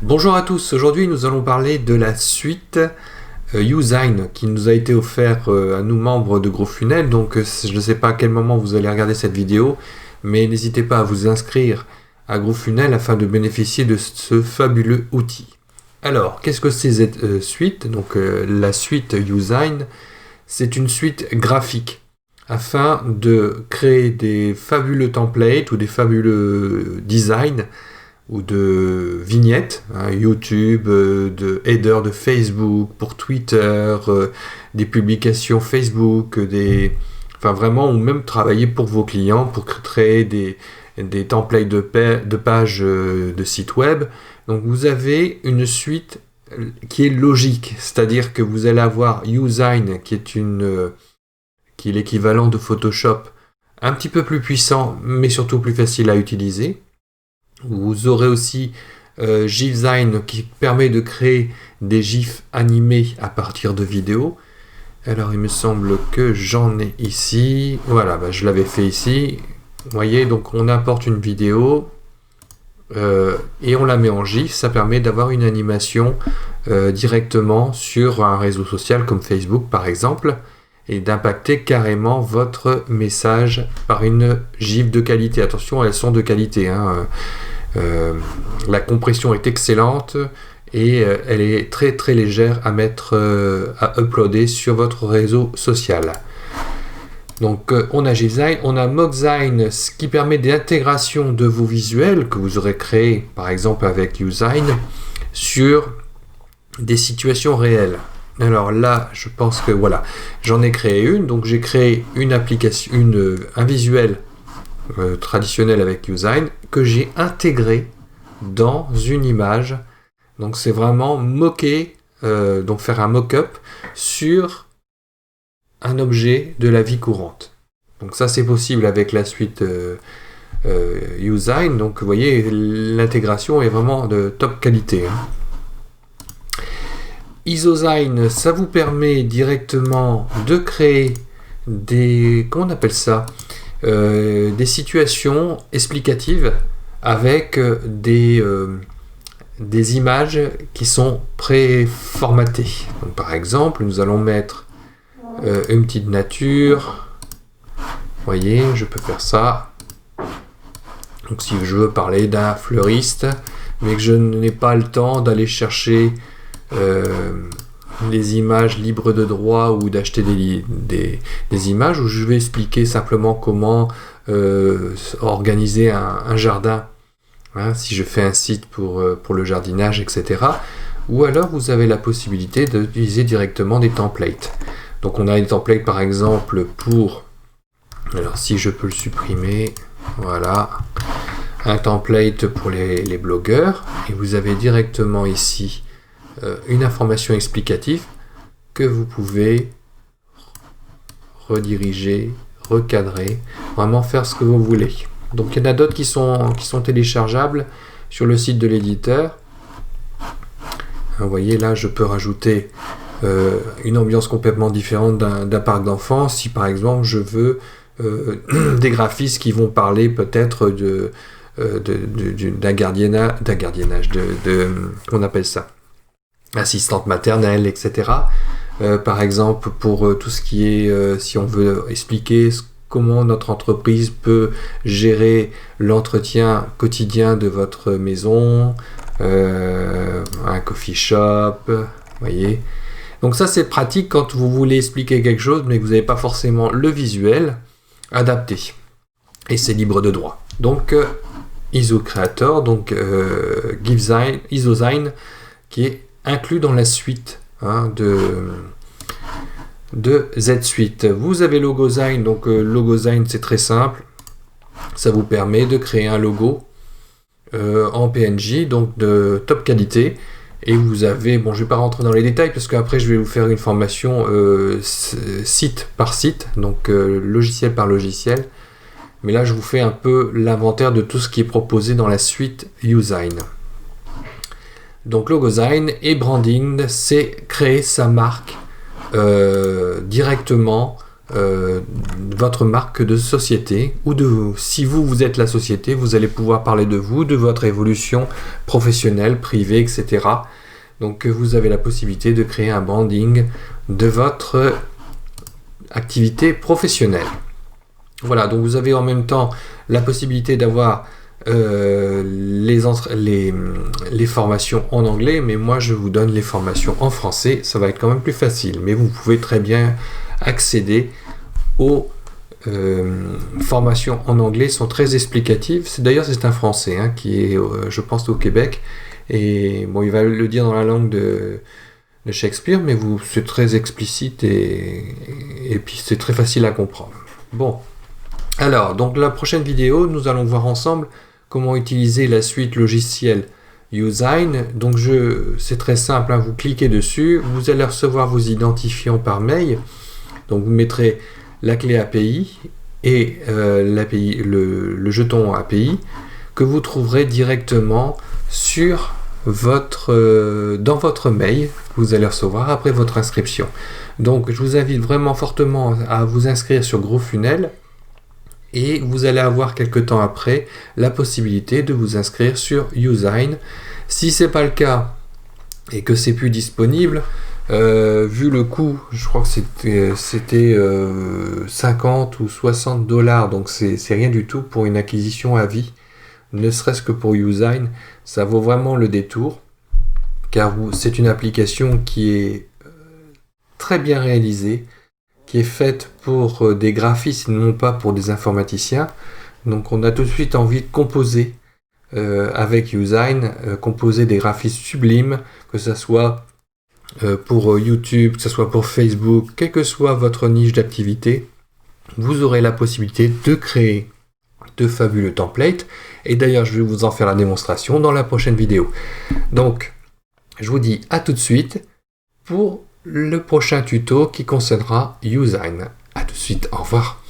Bonjour à tous, aujourd'hui nous allons parler de la suite Usign qui nous a été offert à nous membres de GrooveFunnel. Donc je ne sais pas à quel moment vous allez regarder cette vidéo, mais n'hésitez pas à vous inscrire à GrooveFunnel afin de bénéficier de ce fabuleux outil. Alors, qu'est-ce que c'est cette suite? Donc la suite Usign, c'est une suite graphique afin de créer des fabuleux templates ou des fabuleux designs ou de vignettes, YouTube, de headers de Facebook, pour Twitter, des publications Facebook, enfin vraiment, ou même travailler pour vos clients pour créer des templates de pages de sites web. Donc vous avez une suite qui est logique, c'est-à-dire que vous allez avoir Usign qui est l'équivalent de Photoshop, un petit peu plus puissant, mais surtout plus facile à utiliser. Vous aurez aussi GIFsign qui permet de créer des GIFs animés à partir de vidéos. Alors il me semble que j'en ai ici. Voilà, je l'avais fait ici. Vous voyez, donc on importe une vidéo et on la met en GIF. Ça permet d'avoir une animation directement sur un réseau social comme Facebook par exemple, et d'impacter carrément votre message par une GIF de qualité. Attention, elles sont de qualité, la compression est excellente et elle est très très légère à à uploader sur votre réseau social. Donc on a GIFsign, on a Mocksign, ce qui permet l'intégration de vos visuels que vous aurez créés par exemple avec Usign sur des situations réelles. Alors là, je pense que voilà, j'en ai créé une, donc j'ai créé une application, un visuel traditionnel avec Usign que j'ai intégré dans une image. Donc c'est vraiment moquer, donc faire un mock-up sur un objet de la vie courante. Donc ça c'est possible avec la suite Usign. Donc vous voyez, l'intégration est vraiment de top qualité. Isosign, ça vous permet directement de créer comment on appelle ça, des situations explicatives avec des images qui sont préformatées. Donc, par exemple, nous allons mettre une petite nature. Vous voyez, je peux faire ça. Donc si je veux parler d'un fleuriste, mais que je n'ai pas le temps d'aller chercher les images libres de droit ou d'acheter des images, où je vais expliquer simplement comment organiser un jardin, si je fais un site pour le jardinage, etc. Ou alors vous avez la possibilité d'utiliser directement des templates. Donc on a des templates par exemple alors si je peux le supprimer, voilà, un template pour les blogueurs, et vous avez directement ici une information explicative que vous pouvez rediriger, recadrer, vraiment faire ce que vous voulez. Donc il y en a d'autres qui sont téléchargeables sur le site de l'éditeur. Vous voyez là, je peux rajouter une ambiance complètement différente d'un parc d'enfants. Si par exemple je veux des graphistes qui vont parler peut-être d'un gardiennage, qu'on appelle ça, assistante maternelle, etc. Par exemple, pour tout ce qui est, si on veut expliquer comment notre entreprise peut gérer l'entretien quotidien de votre maison, un coffee shop, voyez. Donc ça c'est pratique quand vous voulez expliquer quelque chose, mais que vous n'avez pas forcément le visuel adapté. Et c'est libre de droit. Donc IsoCreator, donc Isosign, qui est inclus dans la suite de Z-Suite. Vous avez Logosign, donc Logosign c'est très simple, ça vous permet de créer un logo en PNG, donc de top qualité, et vous avez, je vais pas rentrer dans les détails parce qu'après je vais vous faire une formation site par site, donc logiciel par logiciel, mais là je vous fais un peu l'inventaire de tout ce qui est proposé dans la suite Usign. Donc Logosign et branding, c'est créer sa marque directement votre marque de société, ou si vous êtes la société, vous allez pouvoir parler de vous, de votre évolution professionnelle, privée, etc. Donc vous avez la possibilité de créer un branding de votre activité professionnelle. Voilà, donc vous avez en même temps la possibilité d'avoir les formations en anglais, mais moi je vous donne les formations en français, ça va être quand même plus facile, mais vous pouvez très bien accéder aux formations en anglais, sont très explicatives. D'ailleurs c'est un français qui est je pense au Québec, et bon, il va le dire dans la langue de Shakespeare, mais c'est très explicite et puis c'est très facile à comprendre. Bon, alors donc la prochaine vidéo, nous allons voir ensemble comment utiliser la suite logicielle Usign. Donc c'est très simple, vous cliquez dessus, vous allez recevoir vos identifiants par mail. Donc vous mettrez la clé API et l'API, le jeton API que vous trouverez directement sur dans votre mail que vous allez recevoir après votre inscription. Donc je vous invite vraiment fortement à vous inscrire sur GrowFunnel, et vous allez avoir quelque temps après la possibilité de vous inscrire sur Usign. Si c'est pas le cas et que c'est plus disponible, vu le coût, je crois que c'était 50 ou 60 $, donc c'est rien du tout pour une acquisition à vie. Ne serait-ce que pour Usign, ça vaut vraiment le détour, car c'est une application qui est très bien réalisée, qui est faite pour des graphistes, non pas pour des informaticiens. Donc on a tout de suite envie de composer avec Usign, composer des graphismes sublimes, que ce soit pour YouTube, que ce soit pour Facebook, quelle que soit votre niche d'activité, vous aurez la possibilité de créer de fabuleux templates. Et d'ailleurs, je vais vous en faire la démonstration dans la prochaine vidéo. Donc, je vous dis à tout de suite pour le prochain tuto qui concernera Usign. À tout de suite, au revoir.